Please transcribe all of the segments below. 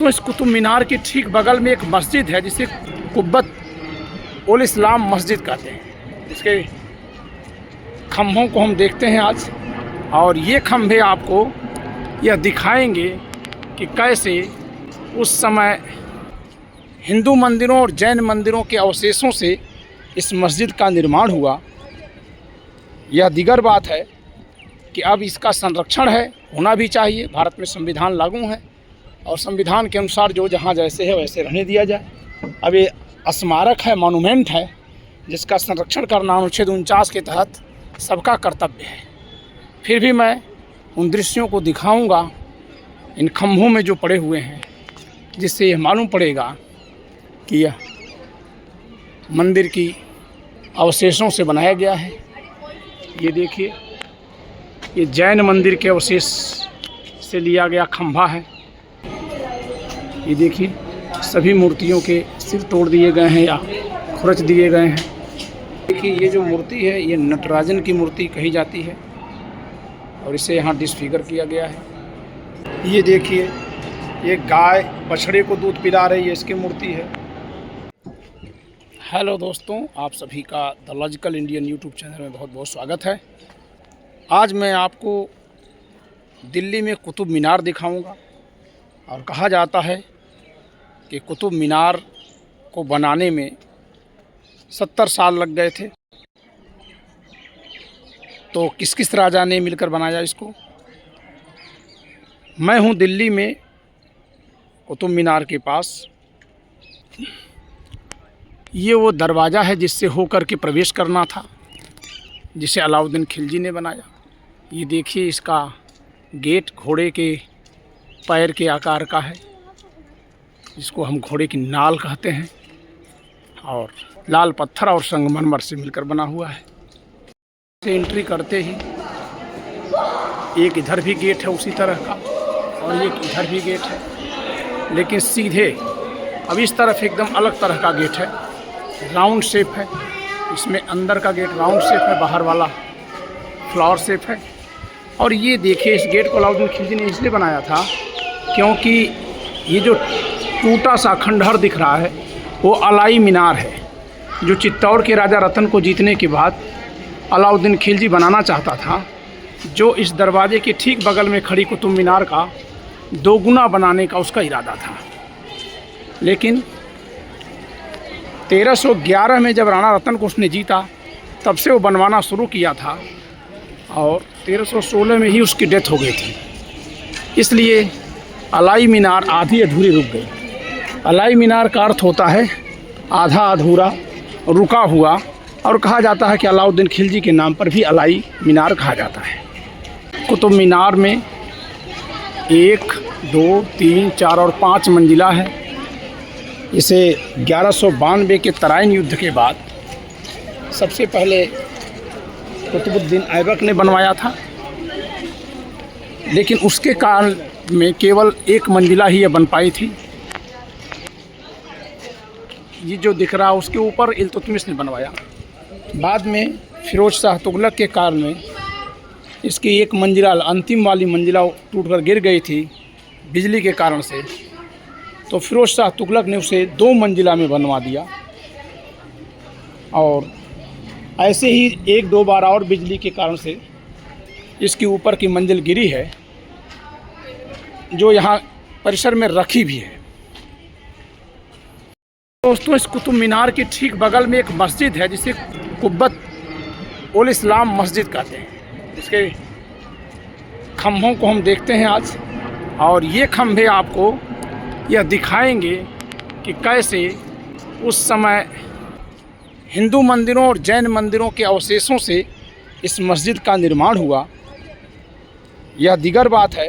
तो इस कुतुब मीनार के ठीक बगल में एक मस्जिद है जिसे कुब्बत उल इस्लाम मस्जिद कहते हैं। इसके खम्भों को हम देखते हैं आज, और ये खम्भे आपको यह दिखाएंगे कि कैसे उस समय हिंदू मंदिरों और जैन मंदिरों के अवशेषों से इस मस्जिद का निर्माण हुआ। यह दीगर बात है कि अब इसका संरक्षण है, होना भी चाहिए। भारत में संविधान लागू है और संविधान के अनुसार जो जहाँ जैसे है वैसे रहने दिया जाए। अब ये स्मारक है, मॉन्यूमेंट है, जिसका संरक्षण करना अनुच्छेद 49 के तहत सबका कर्तव्य है। फिर भी मैं उन दृश्यों को दिखाऊंगा इन खम्भों में जो पड़े हुए हैं, जिससे यह मालूम पड़ेगा कि यह मंदिर की अवशेषों से बनाया गया है। ये देखिए, ये जैन मंदिर के अवशेष से लिया गया खंभा है। ये देखिए, सभी मूर्तियों के सिर तोड़ दिए गए हैं या खुरच दिए गए हैं। देखिए, ये जो मूर्ति है ये नटराजन की मूर्ति कही जाती है और इसे यहाँ डिसफिगर किया गया है। ये देखिए, ये गाय बछड़े को दूध पिला रही है, इसकी मूर्ति है। हेलो दोस्तों, आप सभी का the logical Indian YouTube channel में बहुत बहुत स्वागत है। आज मैं आपको दिल्ली में कुतुब मीनार दिखाऊंगा। और कहा जाता है कि कुतुब मीनार को बनाने में 70 साल लग गए थे। तो किस किस राजा ने मिलकर बनाया इसको। मैं हूँ दिल्ली में कुतुब मीनार के पास। ये वो दरवाज़ा है जिससे होकर के प्रवेश करना था, जिसे अलाउद्दीन खिलजी ने बनाया। ये देखिए, इसका गेट घोड़े के पैर के आकार का है, जिसको हम घोड़े की नाल कहते हैं, और लाल पत्थर और संगमरमर से मिलकर बना हुआ है। से एंट्री करते ही एक इधर भी गेट है उसी तरह का, और एक इधर भी गेट है, लेकिन सीधे अब इस तरफ एकदम अलग तरह का गेट है, राउंड शेप है। इसमें अंदर का गेट राउंड शेप है, बाहर वाला फ्लावर शेप है। और ये देखिए, इस गेट को अलाउद्दीन खिलजी ने इसलिए बनाया था क्योंकि ये जो टूटा सा खंडहर दिख रहा है वो अलाई मीनार है, जो चित्तौड़ के राजा रतन को जीतने के बाद अलाउद्दीन खिलजी बनाना चाहता था, जो इस दरवाजे के ठीक बगल में खड़ी कुतुब मीनार का दोगुना बनाने का उसका इरादा था। लेकिन 1311 में जब राणा रतन को उसने जीता, तब से वो बनवाना शुरू किया था, और 1316 में ही उसकी डेथ हो गई थी। इसलिए अलाई मीनार आधी अधूरी रुक गई। अलाई मीनार का अर्थ होता है आधा अधूरा, रुका हुआ, और कहा जाता है कि अलाउद्दीन खिलजी के नाम पर भी अलाई मीनार कहा जाता है। कुतुब मीनार में 1, 2, 3, 4 और 5 मंजिला है। इसे 1192 के तराइन युद्ध के बाद सबसे पहले कुतुबुद्दीन ऐबक ने बनवाया था, लेकिन उसके काल में केवल 1 मंजिला ही यह बन पाई थी। ये जो दिख रहा है उसके ऊपर इल्तुतमिश ने बनवाया। बाद में फिरोज शाह तुगलक के काल में इसकी 1 मंजिला, अंतिम वाली मंजिला टूटकर गिर गई थी बिजली के कारण से। तो फिरोज शाह तुगलक ने उसे 2 मंजिला में बनवा दिया, और ऐसे ही 1-2 बार और बिजली के कारण से इसके ऊपर की मंजिल गिरी है, जो यहाँ परिसर में रखी भी है। दोस्तों, इस कुतुब मीनार के ठीक बगल में एक मस्जिद है जिसे कुब्बत उल इस्लाम मस्जिद कहते हैं। इसके खम्भों को हम देखते हैं आज, और ये खम्भे आपको यह दिखाएंगे कि कैसे उस समय हिंदू मंदिरों और जैन मंदिरों के अवशेषों से इस मस्जिद का निर्माण हुआ। यह दीगर बात है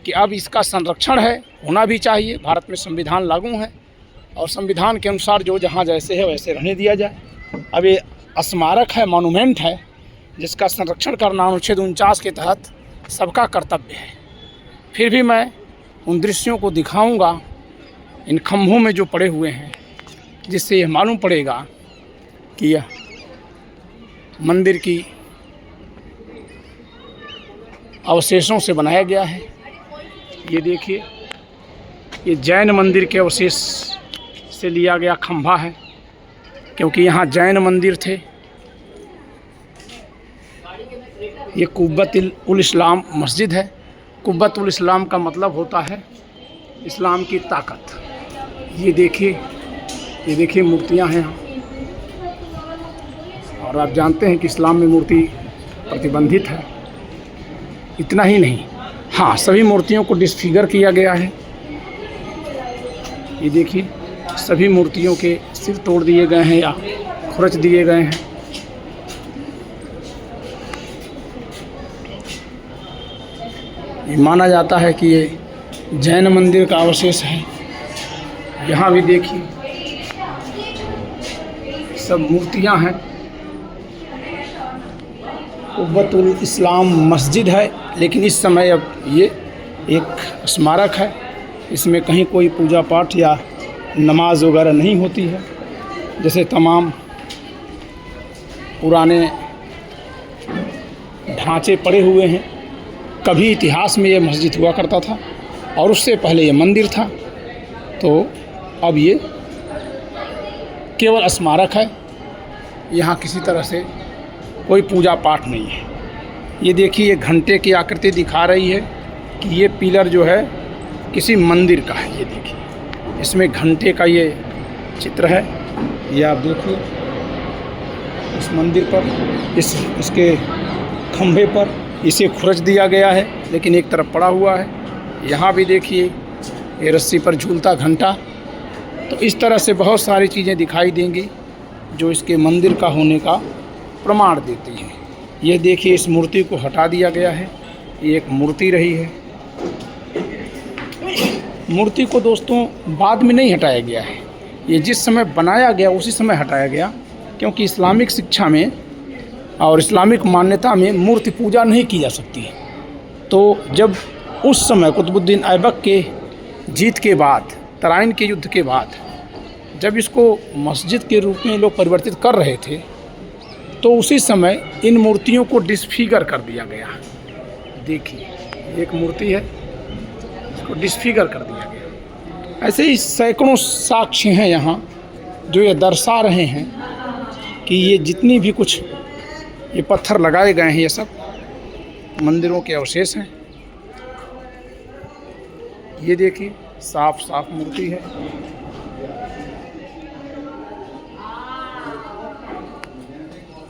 कि अब इसका संरक्षण है, होना भी चाहिए। भारत में संविधान लागू है और संविधान के अनुसार जो जहाँ जैसे है वैसे रहने दिया जाए। अब ये स्मारक है, मॉन्यूमेंट है, जिसका संरक्षण करना अनुच्छेद 49 के तहत सबका कर्तव्य है। फिर भी मैं उन दृश्यों को दिखाऊंगा इन खम्भों में जो पड़े हुए हैं, जिससे यह मालूम पड़ेगा कि यह मंदिर की अवशेषों से बनाया गया है। ये देखिए, ये जैन मंदिर के अवशेष से लिया गया खंभा है, क्योंकि यहाँ जैन मंदिर थे। ये कुब्बतुल इस्लाम मस्जिद है। कुब्बतुल इस्लाम का मतलब होता है इस्लाम की ताकत। ये देखिए मूर्तियाँ हैं यहाँ। और आप जानते हैं कि इस्लाम में मूर्ति प्रतिबंधित है। इतना ही नहीं, हाँ, सभी मूर्तियों को डिसफिगर किया गया है। ये देखिए, सभी मूर्तियों के सिर तोड़ दिए गए हैं या खुरच दिए गए हैं। ये माना जाता है कि ये जैन मंदिर का अवशेष है। यहाँ भी देखिए सब मूर्तियाँ हैं। कुब्बतुल इस्लाम मस्जिद है, लेकिन इस समय अब ये एक स्मारक है। इसमें कहीं कोई पूजा पाठ या नमाज वगैरह नहीं होती है। जैसे तमाम पुराने ढांचे पड़े हुए हैं। कभी इतिहास में ये मस्जिद हुआ करता था और उससे पहले ये मंदिर था, तो अब ये केवल स्मारक है। यहाँ किसी तरह से कोई पूजा पाठ नहीं है। ये देखिए, ये घंटे की आकृति दिखा रही है कि ये पिलर जो है किसी मंदिर का है। ये देखिए, इसमें घंटे का ये चित्र है। ये आप देखिए, इस मंदिर पर इसके खंभे पर इसे खुरच दिया गया है, लेकिन एक तरफ पड़ा हुआ है। यहाँ भी देखिए, ये रस्सी पर झूलता घंटा। तो इस तरह से बहुत सारी चीज़ें दिखाई देंगी जो इसके मंदिर का होने का प्रमाण देती है। ये देखिए, इस मूर्ति को हटा दिया गया है। ये एक मूर्ति रही है। मूर्ति को दोस्तों बाद में नहीं हटाया गया है। ये जिस समय बनाया गया उसी समय हटाया गया, क्योंकि इस्लामिक शिक्षा में और इस्लामिक मान्यता में मूर्ति पूजा नहीं की जा सकती है। तो जब उस समय कुतुबुद्दीन ऐबक के जीत के बाद, तराइन के युद्ध के बाद, जब इसको मस्जिद के रूप में लोग परिवर्तित कर रहे थे, तो उसी समय इन मूर्तियों को डिसफिगर कर दिया गया। देखिए, एक मूर्ति है, इसको डिसफिगर कर दिया गया। ऐसे ही सैकड़ों साक्ष्य हैं यहाँ जो ये दर्शा रहे हैं कि ये जितनी भी कुछ ये पत्थर लगाए गए हैं, ये सब मंदिरों के अवशेष हैं। ये देखिए, साफ साफ मूर्ति है।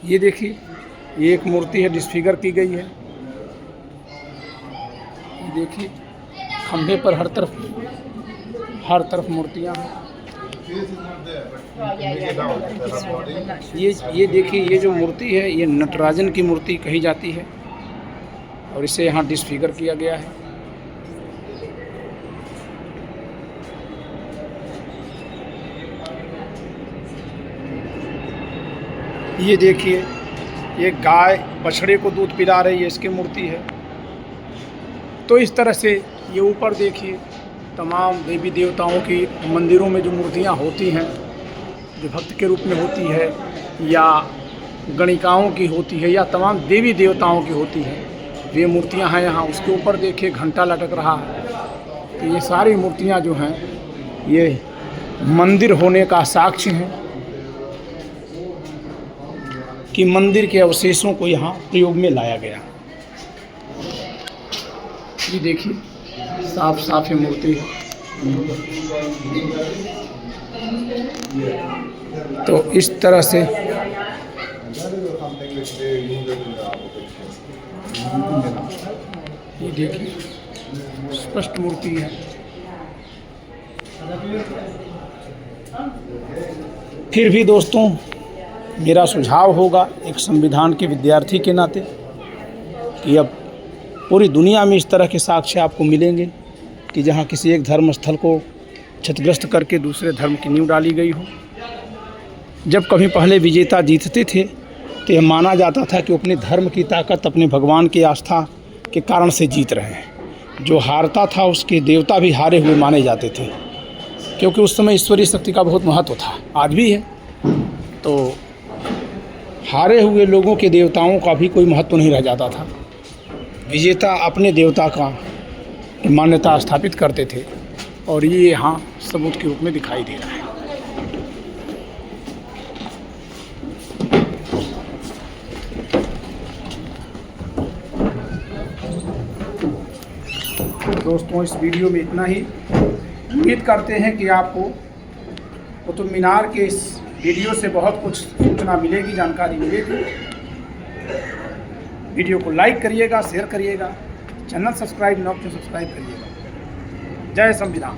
ये देखिए, ये एक मूर्ति है, डिसफिगर की गई है। ये देखिए, खंभे पर हर तरफ मूर्तियां हैं। ये देखिए, ये जो मूर्ति है, ये नटराजन की मूर्ति कही जाती है और इसे यहाँ डिसफिगर किया गया है। ये देखिए, ये गाय बछड़े को दूध पिला रही है, इसकी मूर्ति है। तो इस तरह से ये ऊपर देखिए, तमाम देवी देवताओं की मंदिरों में जो मूर्तियाँ होती हैं, जो भक्त के रूप में होती है या गणिकाओं की होती है या तमाम देवी देवताओं की होती है, ये मूर्तियाँ हैं यहाँ। उसके ऊपर देखिए घंटा लटक रहा है। तो ये सारी मूर्तियाँ जो हैं, ये मंदिर होने का साक्ष्य हैं कि मंदिर के अवशेषों को यहाँ प्रयोग में लाया गया। ये देखिए, साफ साफ ये मूर्ति है। तो इस तरह से ये देखिए, स्पष्ट मूर्ति है। फिर भी दोस्तों, मेरा सुझाव होगा एक संविधान के विद्यार्थी के नाते कि अब पूरी दुनिया में इस तरह के साक्ष्य आपको मिलेंगे कि जहाँ किसी एक धर्म स्थल को क्षतिग्रस्त करके दूसरे धर्म की नींव डाली गई हो। जब कभी पहले विजेता जीतते थे तो यह माना जाता था कि अपने धर्म की ताकत, अपने भगवान की आस्था के कारण से जीत रहे हैं। जो हारता था उसके देवता भी हारे हुए माने जाते थे, क्योंकि उस समय ईश्वरीय शक्ति का बहुत महत्व था, आज भी है। तो हारे हुए लोगों के देवताओं का भी कोई महत्व नहीं रह जाता था। विजेता अपने देवता का मान्यता स्थापित करते थे और ये यहाँ सबूत के रूप में दिखाई दे रहा है। दोस्तों, इस वीडियो में इतना ही। उम्मीद करते हैं कि आपको कुतुब मीनार के इस वीडियो से बहुत कुछ सूचना मिलेगी, जानकारी मिलेगी। वीडियो को लाइक करिएगा, शेयर करिएगा, चैनल सब्सक्राइब न तो सब्सक्राइब करिएगा। जय संविधान।